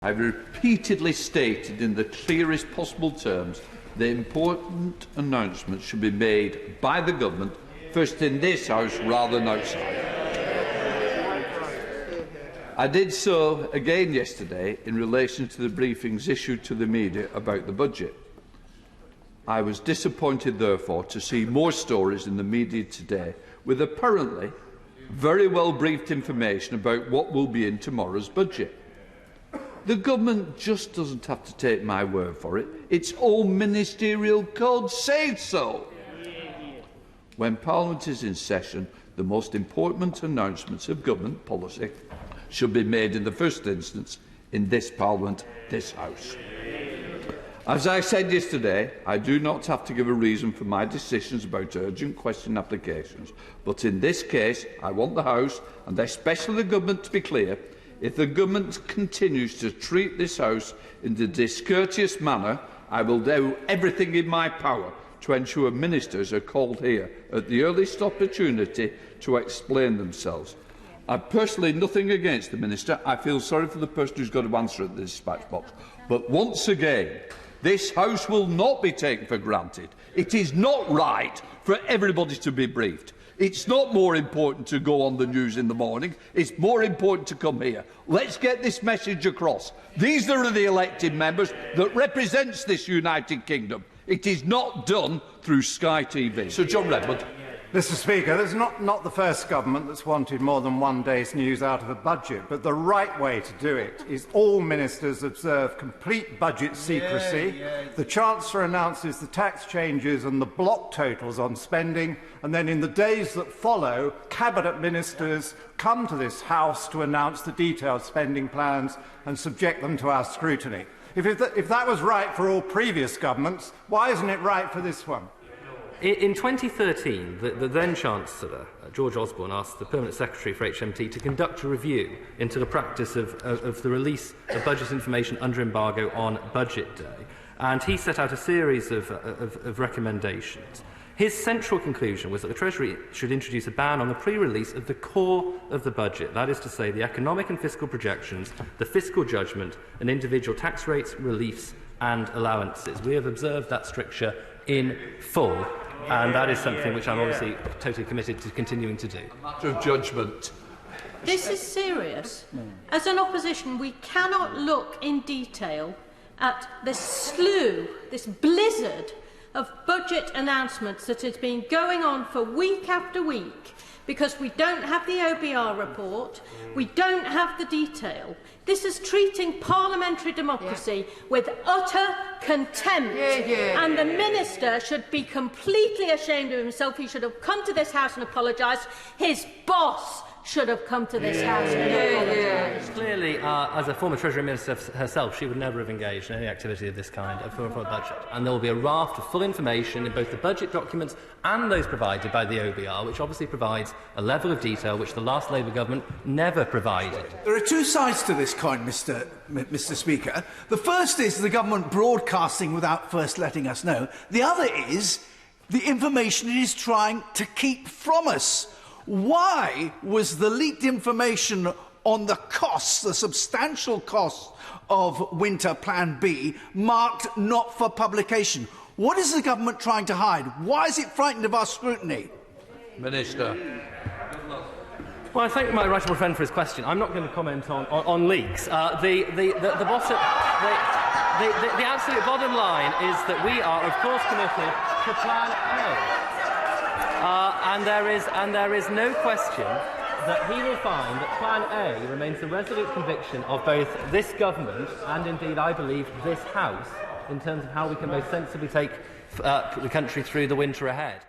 I've repeatedly stated in the clearest possible terms that important announcements should be made by the Government, first in this House rather than outside. I did so again yesterday in relation to the briefings issued to the media about the budget. I was disappointed, therefore, to see more stories in the media today with apparently very well briefed information about what will be in tomorrow's budget. The Government just doesn't have to take my word for it. Its own ministerial code says so. When Parliament is in session, the most important announcements of government policy should be made in the first instance in this Parliament, this House. As I said yesterday, I do not have to give a reason for my decisions about urgent question applications, but in this case I want the House, and especially the Government, to be clear. If the Government continues to treat this House in a discourteous manner, I will do everything in my power to ensure ministers are called here at the earliest opportunity to explain themselves. I've personally nothing against the Minister. I feel sorry for the person who's got to answer at the dispatch box. But once again, this House will not be taken for granted. It is not right for everybody to be briefed. It's not more important to go on the news in the morning. It's more important to come here. Let's get this message across. These are the elected members that represents this United Kingdom. It is not done through Sky TV. Sir John Redwood. Mr Speaker, this is not the first government that's wanted more than one day's news out of a budget, but the right way to do it is all ministers observe complete budget secrecy. The Chancellor announces the tax changes and the block totals on spending, and then in the days that follow, Cabinet ministers come to this House to announce the detailed spending plans and subject them to our scrutiny. If that was right for all previous governments, why isn't it right for this one? In 2013, the then-Chancellor, George Osborne, asked the Permanent Secretary for HMT to conduct a review into the practice of the release of budget information under embargo on Budget Day, and he set out a series of recommendations. His central conclusion was that the Treasury should introduce a ban on the pre-release of the core of the budget, that is to say, the economic and fiscal projections, the fiscal judgment, and individual tax rates, reliefs and allowances. We have observed that stricture in full, and that is something which I'm obviously totally committed to continuing to do. A matter of judgment. This is serious. As an opposition, we cannot look in detail at this slew, this blizzard of budget announcements that has been going on for week after week because we don't have the OBR report, we don't have the detail. This is treating parliamentary democracy with utter contempt, and the Minister should be completely ashamed of himself. He should have come to this House and apologised. His boss should have come to this House and apologised. Clearly, as a former Treasury Minister herself, she would never have engaged in any activity of this kind for a budget. And there will be a raft of full information in both the budget documents and those provided by the OBR, which obviously provides a level of detail which the last Labour government never provided. There are two sides to this coin, Mr Speaker. The first is the government broadcasting without first letting us know. The other is the information it is trying to keep from us. Why was the leaked information on the costs, the substantial costs of Winter Plan B, marked not for publication? What is the government trying to hide? Why is it frightened of our scrutiny? Minister. Well, I thank my right honourable friend for his question. I'm not going to comment on leaks. The absolute bottom line is that we are, of course, committed to Plan A. And there is no question that he will find that Plan A remains the resolute conviction of both this government and, indeed, I believe, this House in terms of how we can most sensibly take the country through the winter ahead.